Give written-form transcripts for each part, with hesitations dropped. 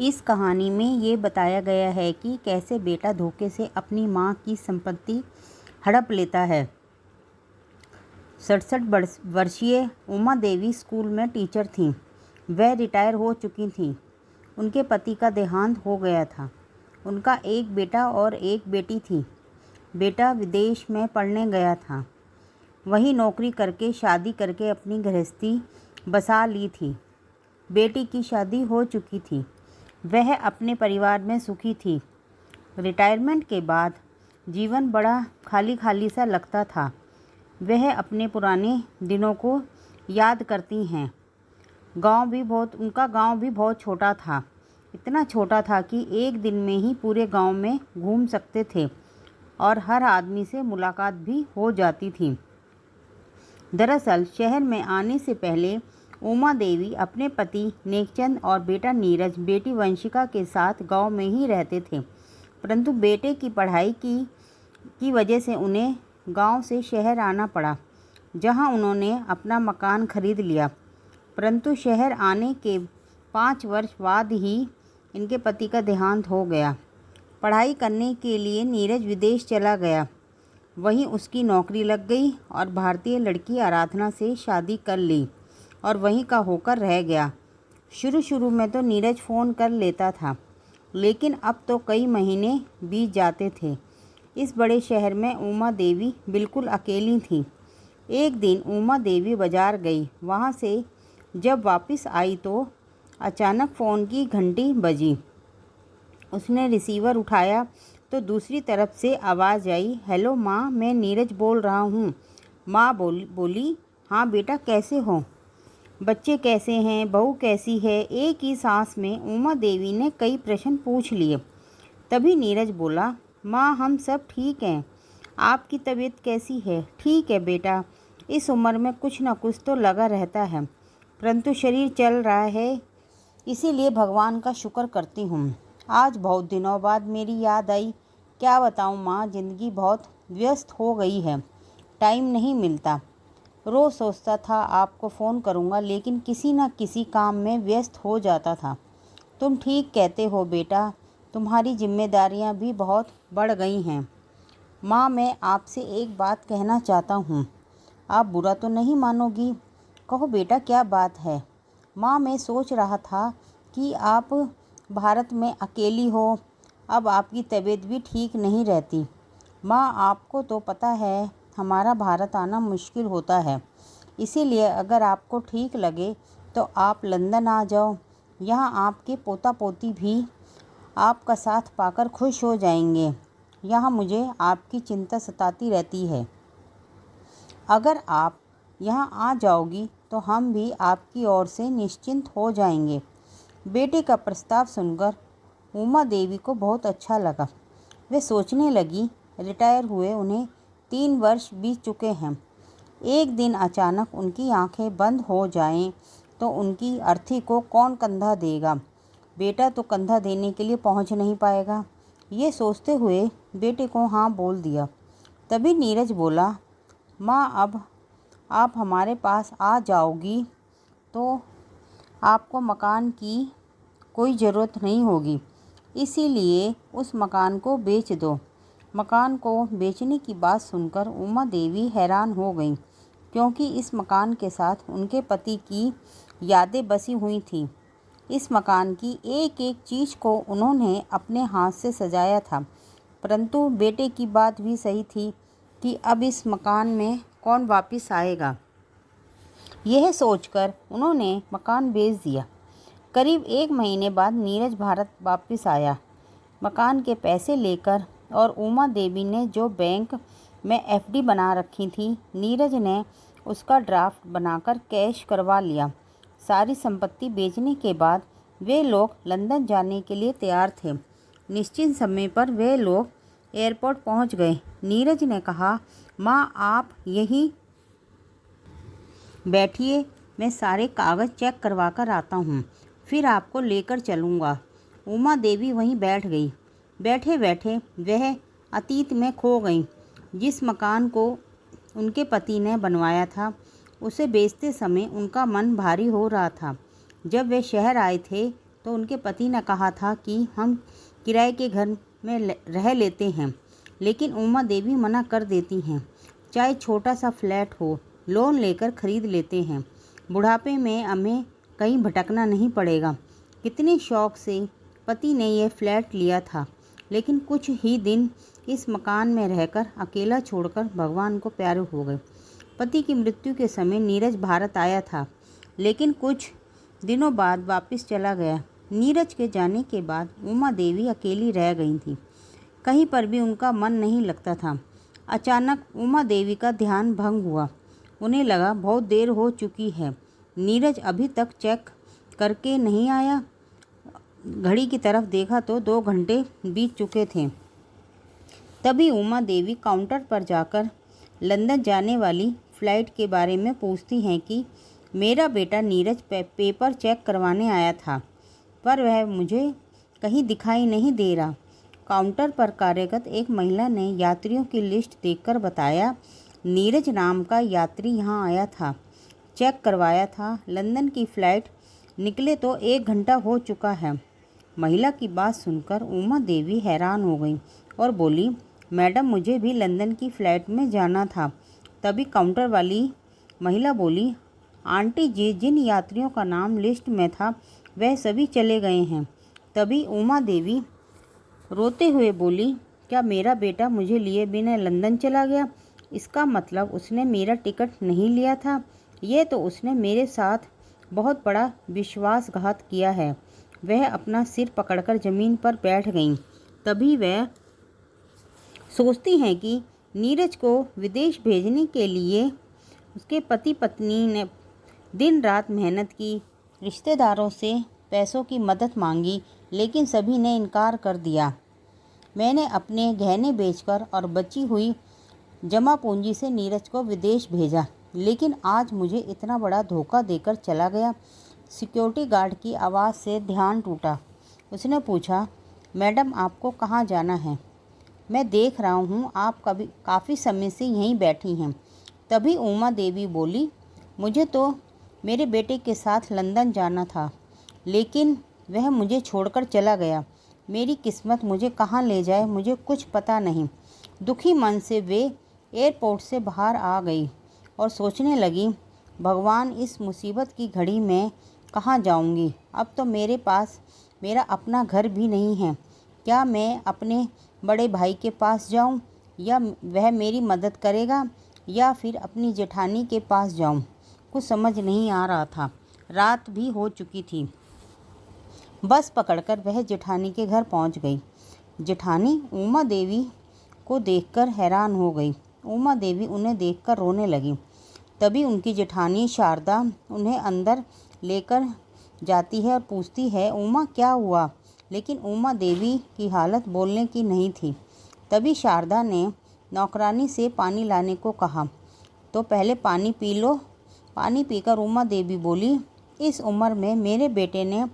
इस कहानी में ये बताया गया है कि कैसे बेटा धोखे से अपनी माँ की संपत्ति हड़प लेता है। 67 वर्षीय उमा देवी स्कूल में टीचर थीं। वह रिटायर हो चुकी थीं। उनके पति का देहांत हो गया था। उनका एक बेटा और एक बेटी थी। बेटा विदेश में पढ़ने गया था। वहीं नौकरी करके शादी करके अपनी गृहस्थी बसा ली थी। बेटी की शादी हो चुकी थी। वह अपने परिवार में सुखी थी। रिटायरमेंट के बाद जीवन बड़ा खाली खाली सा लगता था। वह अपने पुराने दिनों को याद करती हैं। उनका गांव भी बहुत छोटा था। इतना छोटा था कि एक दिन में ही पूरे गांव में घूम सकते थे और हर आदमी से मुलाकात भी हो जाती थी। दरअसल शहर में आने से पहले उमा देवी अपने पति नेकचंद और बेटा नीरज, बेटी वंशिका के साथ गांव में ही रहते थे। परंतु बेटे की पढ़ाई की वजह से उन्हें गांव से शहर आना पड़ा, जहां उन्होंने अपना मकान खरीद लिया। परंतु शहर आने के 5 वर्ष बाद ही इनके पति का देहांत हो गया। पढ़ाई करने के लिए नीरज विदेश चला गया। वहीं उसकी नौकरी लग गई और भारतीय लड़की आराधना से शादी कर ली और वहीं का होकर रह गया। शुरू में तो नीरज फ़ोन कर लेता था, लेकिन अब तो कई महीने बीत जाते थे। इस बड़े शहर में उमा देवी बिल्कुल अकेली थी। एक दिन उमा देवी बाजार गई। वहाँ से जब वापस आई तो अचानक फ़ोन की घंटी बजी। उसने रिसीवर उठाया तो दूसरी तरफ से आवाज़ आई, हेलो माँ, मैं नीरज बोल रहा हूँ। माँ बोली, हाँ बेटा, कैसे हो? बच्चे कैसे हैं? बहू कैसी है? एक ही सांस में उमा देवी ने कई प्रश्न पूछ लिए। तभी नीरज बोला, माँ, हम सब ठीक हैं। आपकी तबीयत कैसी है? ठीक है बेटा, इस उम्र में कुछ न कुछ तो लगा रहता है, परंतु शरीर चल रहा है, इसीलिए भगवान का शुक्र करती हूँ। आज बहुत दिनों बाद मेरी याद आई। क्या बताऊँ माँ, ज़िंदगी बहुत व्यस्त हो गई है, टाइम नहीं मिलता। रोज़ सोचता था आपको फ़ोन करूँगा, लेकिन किसी न किसी काम में व्यस्त हो जाता था। तुम ठीक कहते हो बेटा, तुम्हारी जिम्मेदारियाँ भी बहुत बढ़ गई हैं। माँ, मैं आपसे एक बात कहना चाहता हूँ। आप बुरा तो नहीं मानोगी? कहो बेटा, क्या बात है? माँ, मैं सोच रहा था कि आप भारत में अकेली हो। अब आपकी तबीयत भी ठीक नहीं रहती। माँ, आपको तो पता है हमारा भारत आना मुश्किल होता है, इसीलिए अगर आपको ठीक लगे तो आप लंदन आ जाओ। यहाँ आपके पोता पोती भी आपका साथ पाकर खुश हो जाएंगे। यहाँ मुझे आपकी चिंता सताती रहती है। अगर आप यहाँ आ जाओगी तो हम भी आपकी ओर से निश्चिंत हो जाएंगे। बेटे का प्रस्ताव सुनकर उमा देवी को बहुत अच्छा लगा। वे सोचने लगी, रिटायर हुए उन्हें 3 वर्ष बीत चुके हैं। एक दिन अचानक उनकी आंखें बंद हो जाएं तो उनकी अर्थी को कौन कंधा देगा? बेटा तो कंधा देने के लिए पहुंच नहीं पाएगा। ये सोचते हुए बेटे को हाँ बोल दिया। तभी नीरज बोला, माँ, अब आप हमारे पास आ जाओगी तो आपको मकान की कोई ज़रूरत नहीं होगी, इसीलिए उस मकान को बेच दो। मकान को बेचने की बात सुनकर उमा देवी हैरान हो गई, क्योंकि इस मकान के साथ उनके पति की यादें बसी हुई थीं। इस मकान की एक एक चीज़ को उन्होंने अपने हाथ से सजाया था। परंतु बेटे की बात भी सही थी कि अब इस मकान में कौन वापस आएगा। यह सोचकर उन्होंने मकान बेच दिया। करीब 1 महीने बाद नीरज भारत वापस आया, मकान के पैसे लेकर, और उमा देवी ने जो बैंक में एफडी बना रखी थी, नीरज ने उसका ड्राफ्ट बनाकर कैश करवा लिया। सारी संपत्ति बेचने के बाद वे लोग लंदन जाने के लिए तैयार थे। निश्चित समय पर वे लोग एयरपोर्ट पहुंच गए। नीरज ने कहा, माँ, आप यहीं बैठिए, मैं सारे कागज़ चेक करवा कर आता हूँ, फिर आपको लेकर चलूँगा। उमा देवी वहीं बैठ गई। बैठे बैठे वह अतीत में खो गई। जिस मकान को उनके पति ने बनवाया था, उसे बेचते समय उनका मन भारी हो रहा था। जब वे शहर आए थे तो उनके पति ने कहा था कि हम किराए के घर में रह लेते हैं, लेकिन उमा देवी मना कर देती हैं। चाहे छोटा सा फ्लैट हो, लोन लेकर खरीद लेते हैं। बुढ़ापे में हमें कहीं भटकना नहीं पड़ेगा। कितने शौक से पति ने यह फ्लैट लिया था, लेकिन कुछ ही दिन इस मकान में रहकर अकेला छोड़कर भगवान को प्यारे हो गए। पति की मृत्यु के समय नीरज भारत आया था, लेकिन कुछ दिनों बाद वापस चला गया। नीरज के जाने के बाद उमा देवी अकेली रह गई थी। कहीं पर भी उनका मन नहीं लगता था। अचानक उमा देवी का ध्यान भंग हुआ। उन्हें लगा बहुत देर हो चुकी है, नीरज अभी तक चेक करके नहीं आया। घड़ी की तरफ देखा तो 2 घंटे बीत चुके थे। तभी उमा देवी काउंटर पर जाकर लंदन जाने वाली फ़्लाइट के बारे में पूछती हैं कि मेरा बेटा नीरज पेपर चेक करवाने आया था, पर वह मुझे कहीं दिखाई नहीं दे रहा। काउंटर पर कार्यरत एक महिला ने यात्रियों की लिस्ट देखकर बताया, नीरज नाम का यात्री यहाँ आया था, चेक करवाया था। लंदन की फ़्लाइट निकले तो 1 घंटा हो चुका है। महिला की बात सुनकर उमा देवी हैरान हो गई और बोली, मैडम मुझे भी लंदन की फ़्लाइट में जाना था। तभी काउंटर वाली महिला बोली, आंटी जी, जिन यात्रियों का नाम लिस्ट में था वह सभी चले गए हैं। तभी उमा देवी रोते हुए बोली, क्या मेरा बेटा मुझे लिए बिना लंदन चला गया? इसका मतलब उसने मेरा टिकट नहीं लिया था। ये तो उसने मेरे साथ बहुत बड़ा विश्वासघात किया है। वह अपना सिर पकड़कर ज़मीन पर बैठ गईं। तभी वह सोचती हैं कि नीरज को विदेश भेजने के लिए उसके पति पत्नी ने दिन रात मेहनत की, रिश्तेदारों से पैसों की मदद मांगी, लेकिन सभी ने इनकार कर दिया। मैंने अपने गहने बेचकर और बची हुई जमा पूंजी से नीरज को विदेश भेजा, लेकिन आज मुझे इतना बड़ा धोखा देकर चला गया। सिक्योरिटी गार्ड की आवाज़ से ध्यान टूटा। उसने पूछा, मैडम आपको कहाँ जाना है? मैं देख रहा हूँ आप काफ़ी समय से यहीं बैठी हैं। तभी उमा देवी बोली, मुझे तो मेरे बेटे के साथ लंदन जाना था, लेकिन वह मुझे छोड़कर चला गया। मेरी किस्मत मुझे कहाँ ले जाए मुझे कुछ पता नहीं। दुखी मन से वे एयरपोर्ट से बाहर आ गई और सोचने लगी, भगवान इस मुसीबत की घड़ी में कहाँ जाऊंगी? अब तो मेरे पास मेरा अपना घर भी नहीं है। क्या मैं अपने बड़े भाई के पास जाऊं, या वह मेरी मदद करेगा, या फिर अपनी जेठानी के पास जाऊं? कुछ समझ नहीं आ रहा था। रात भी हो चुकी थी। बस पकड़कर वह जेठानी के घर पहुंच गई। जेठानी उमा देवी को देखकर हैरान हो गई। उमा देवी उन्हें देखकर रोने लगी। तभी उनकी जेठानी शारदा उन्हें अंदर लेकर जाती है और पूछती है, उमा क्या हुआ? लेकिन उमा देवी की हालत बोलने की नहीं थी। तभी शारदा ने नौकरानी से पानी लाने को कहा, तो पहले पानी पी लो। पानी पीकर उमा देवी बोली, इस उम्र में मेरे बेटे ने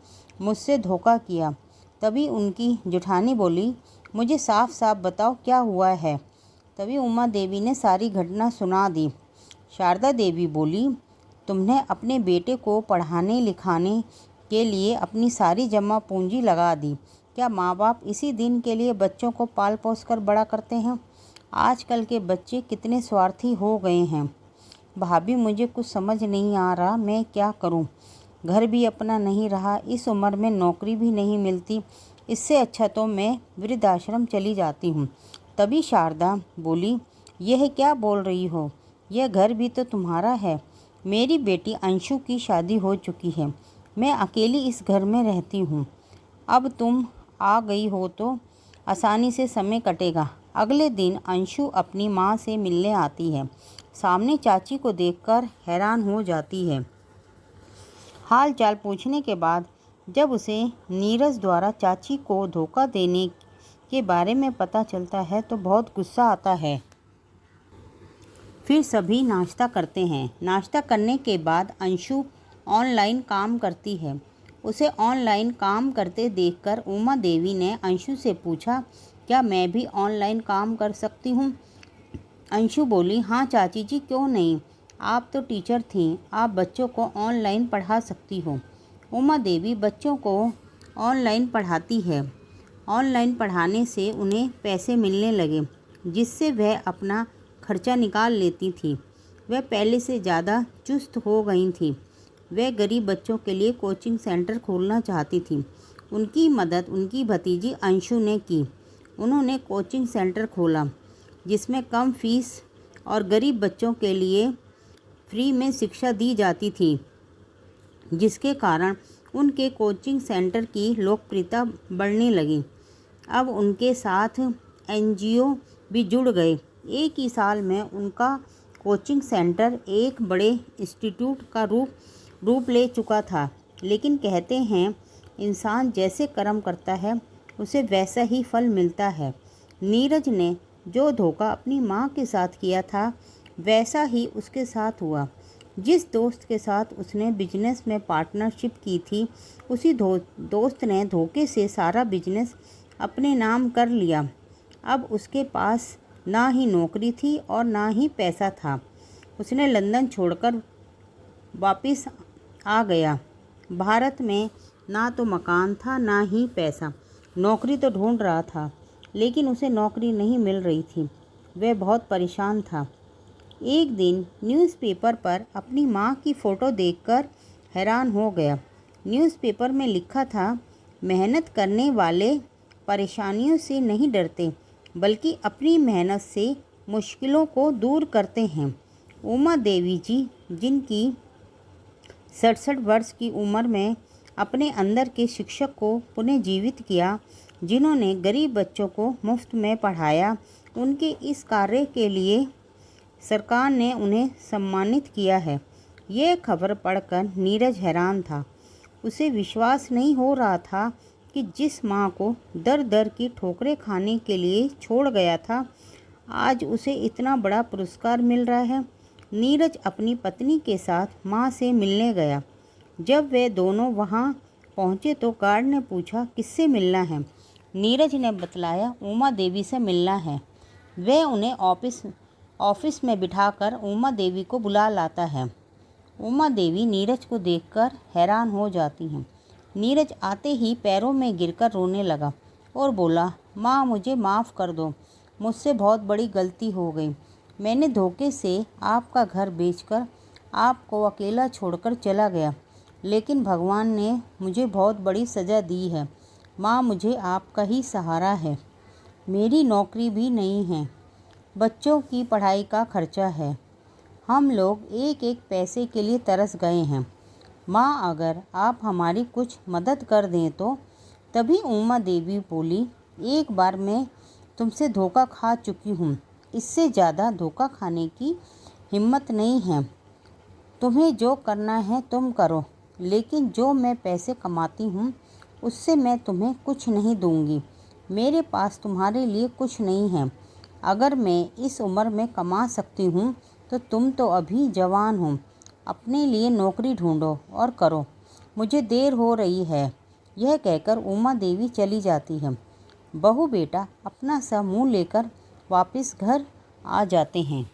मुझसे धोखा किया। तभी उनकी जेठानी बोली, मुझे साफ साफ बताओ क्या हुआ है। तभी उमा देवी ने सारी घटना सुना दी। शारदा देवी बोली, तुमने अपने बेटे को पढ़ाने लिखाने के लिए अपनी सारी जमा पूंजी लगा दी। क्या माँ बाप इसी दिन के लिए बच्चों को पाल पोस कर बड़ा करते हैं? आजकल के बच्चे कितने स्वार्थी हो गए हैं। भाभी मुझे कुछ समझ नहीं आ रहा, मैं क्या करूं? घर भी अपना नहीं रहा, इस उम्र में नौकरी भी नहीं मिलती। इससे अच्छा तो मैं वृद्धाश्रम चली जाती हूँ। तभी शारदा बोली, यह क्या बोल रही हो? यह घर भी तो तुम्हारा है। मेरी बेटी अंशु की शादी हो चुकी है। मैं अकेली इस घर में रहती हूँ। अब तुम आ गई हो तो आसानी से समय कटेगा। अगले दिन अंशु अपनी माँ से मिलने आती है। सामने चाची को देखकर हैरान हो जाती है। हाल चाल पूछने के बाद जब उसे नीरज द्वारा चाची को धोखा देने के बारे में पता चलता है तो बहुत गुस्सा आता है। फिर सभी नाश्ता करते हैं। नाश्ता करने के बाद अंशु ऑनलाइन काम करती है। उसे ऑनलाइन काम करते देखकर उमा देवी ने अंशु से पूछा, क्या मैं भी ऑनलाइन काम कर सकती हूँ? अंशु बोली, हाँ चाची जी, क्यों नहीं। आप तो टीचर थीं, आप बच्चों को ऑनलाइन पढ़ा सकती हो। उमा देवी बच्चों को ऑनलाइन पढ़ाती है। ऑनलाइन पढ़ाने से उन्हें पैसे मिलने लगे, जिससे वह अपना खर्चा निकाल लेती थी। वह पहले से ज़्यादा चुस्त हो गई थी। वह गरीब बच्चों के लिए कोचिंग सेंटर खोलना चाहती थी। उनकी मदद उनकी भतीजी अंशु ने की। उन्होंने कोचिंग सेंटर खोला, जिसमें कम फीस और गरीब बच्चों के लिए फ्री में शिक्षा दी जाती थी, जिसके कारण उनके कोचिंग सेंटर की लोकप्रियता बढ़ने लगी। अब उनके साथ एनजीओ भी जुड़ गए। एक ही साल में उनका कोचिंग सेंटर एक बड़े इंस्टीट्यूट का रूप ले चुका था। लेकिन कहते हैं, इंसान जैसे कर्म करता है उसे वैसा ही फल मिलता है। नीरज ने जो धोखा अपनी माँ के साथ किया था, वैसा ही उसके साथ हुआ। जिस दोस्त के साथ उसने बिजनेस में पार्टनरशिप की थी, उसी दोस्त ने धोखे से सारा बिजनेस अपने नाम कर लिया। अब उसके पास ना ही नौकरी थी और ना ही पैसा था। उसने लंदन छोड़कर वापस आ गया। भारत में ना तो मकान था, ना ही पैसा। नौकरी तो ढूंढ रहा था, लेकिन उसे नौकरी नहीं मिल रही थी। वह बहुत परेशान था। एक दिन न्यूज़पेपर पर अपनी माँ की फ़ोटो देखकर हैरान हो गया। न्यूज़पेपर में लिखा था, मेहनत करने वाले परेशानियों से नहीं डरते, बल्कि अपनी मेहनत से मुश्किलों को दूर करते हैं। उमा देवी जी, जिनकी 67 वर्ष की उम्र में अपने अंदर के शिक्षक को पुनः जीवित किया, जिन्होंने गरीब बच्चों को मुफ्त में पढ़ाया, उनके इस कार्य के लिए सरकार ने उन्हें सम्मानित किया है। यह खबर पढ़कर नीरज हैरान था। उसे विश्वास नहीं हो रहा था कि जिस माँ को दर दर की ठोकरें खाने के लिए छोड़ गया था, आज उसे इतना बड़ा पुरस्कार मिल रहा है। नीरज अपनी पत्नी के साथ माँ से मिलने गया। जब वे दोनों वहाँ पहुँचे तो गार्ड ने पूछा, किससे मिलना है? नीरज ने बतलाया, उमा देवी से मिलना है। वह उन्हें ऑफिस में बिठाकर उमा देवी को बुला लाता है। उमा देवी नीरज को देखकर हैरान हो जाती हैं। नीरज आते ही पैरों में गिरकर रोने लगा और बोला, माँ, मुझे माफ़ कर दो। मुझसे बहुत बड़ी गलती हो गई। मैंने धोखे से आपका घर बेचकर आपको अकेला छोड़कर चला गया, लेकिन भगवान ने मुझे बहुत बड़ी सज़ा दी है। माँ, मुझे आपका ही सहारा है। मेरी नौकरी भी नहीं है। बच्चों की पढ़ाई का खर्चा है। हम लोग एक एक पैसे के लिए तरस गए हैं। माँ, अगर आप हमारी कुछ मदद कर दें तो। तभी उमा देवी बोली, एक बार मैं तुमसे धोखा खा चुकी हूँ। इससे ज़्यादा धोखा खाने की हिम्मत नहीं है। तुम्हें जो करना है तुम करो, लेकिन जो मैं पैसे कमाती हूँ उससे मैं तुम्हें कुछ नहीं दूँगी। मेरे पास तुम्हारे लिए कुछ नहीं है। अगर मैं इस उम्र में कमा सकती हूँ तो तुम तो अभी जवान हो। अपने लिए नौकरी ढूंढो और करो। मुझे देर हो रही है। यह कहकर उमा देवी चली जाती है। बहू बेटा अपना सा मुँह लेकर वापस घर आ जाते हैं।